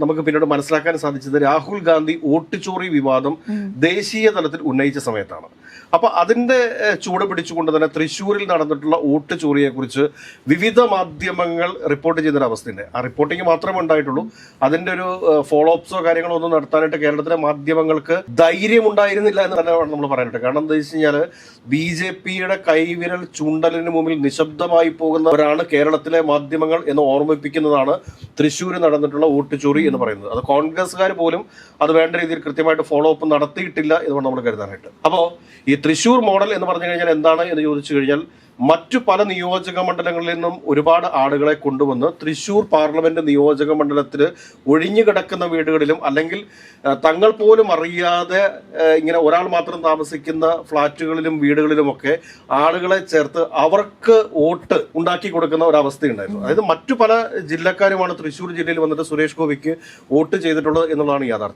നമുക്ക് പിന്നീട് മനസ്സിലാക്കാൻ സാധിച്ചത് രാഹുൽ ഗാന്ധി വോട്ട് ചോറി വിവാദം ദേശീയ തലത്തിൽ ഉന്നയിച്ച സമയത്താണ്. അപ്പൊ അതിന്റെ ചൂട് പിടിച്ചുകൊണ്ട് തന്നെ തൃശ്ശൂരിൽ നടന്നിട്ടുള്ള വോട്ട് ചോറിയെ കുറിച്ച് വിവിധ മാധ്യമങ്ങൾ റിപ്പോർട്ട് ചെയ്യുന്നൊരു അവസ്ഥയുണ്ട്. ആ റിപ്പോർട്ടിങ് മാത്രമേ ഉണ്ടായിട്ടുള്ളൂ. അതിന്റെ ഒരു ഫോളോ അപ്സോ കാര്യങ്ങളോ ഒന്നും നടത്താനായിട്ട് കേരളത്തിലെ മാധ്യമങ്ങൾക്ക് ധൈര്യം ഉണ്ടായിരുന്നില്ല എന്ന് തന്നെ നമ്മൾ പറയാനായിട്ട്. കാരണം എന്താ വെച്ച് കഴിഞ്ഞാൽ BJPയുടെ കൈവിരൽ ചൂണ്ടലിന് മുമ്പിൽ നിശബ്ദമായി പോകുന്നവരാണ് കേരളത്തിലെ മാധ്യമങ്ങൾ എന്ന് ഓർമ്മിപ്പിക്കുന്നതാണ് തൃശ്ശൂരിൽ നടന്നിട്ടുള്ള വോട്ട് ചോറി എന്ന് പറയുന്നത്. അത് കോൺഗ്രസ്സുകാർ പോലും അത് വേണ്ട രീതിയിൽ കൃത്യമായിട്ട് ഫോളോ അപ്പ് നടത്തിയിട്ടില്ല എന്ന് നമ്മൾ കരുതാനായിട്ട്. അപ്പോൾ ഈ തൃശ്ശൂർ മോഡൽ എന്ന് പറഞ്ഞു കഴിഞ്ഞാൽ എന്താണ് എന്ന് ചോദിച്ചു കഴിഞ്ഞാൽ മറ്റു പല നിയോജക മണ്ഡലങ്ങളിൽ നിന്നും ഒരുപാട് ആളുകളെ കൊണ്ടുവന്ന് തൃശ്ശൂർ പാർലമെന്റ് നിയോജക മണ്ഡലത്തിൽ ഒഴിഞ്ഞു കിടക്കുന്ന വീടുകളിലും അല്ലെങ്കിൽ തങ്ങൾ പോലും അറിയാതെ ഇങ്ങനെ ഒരാൾ മാത്രം താമസിക്കുന്ന ഫ്ളാറ്റുകളിലും വീടുകളിലുമൊക്കെ ആളുകളെ ചേർത്ത് അവർക്ക് വോട്ട് ഉണ്ടാക്കി കൊടുക്കുന്ന ഒരു അവസ്ഥയുണ്ടായിരുന്നു. അതായത് മറ്റു പല ജില്ലക്കാരുമാണ് തൃശ്ശൂർ ജില്ലയിൽ വന്നിട്ട് സുരേഷ് ഗോപിക്ക് വോട്ട് ചെയ്തിട്ടുള്ളത് എന്നുള്ളതാണ് യാഥാർത്ഥ്യം.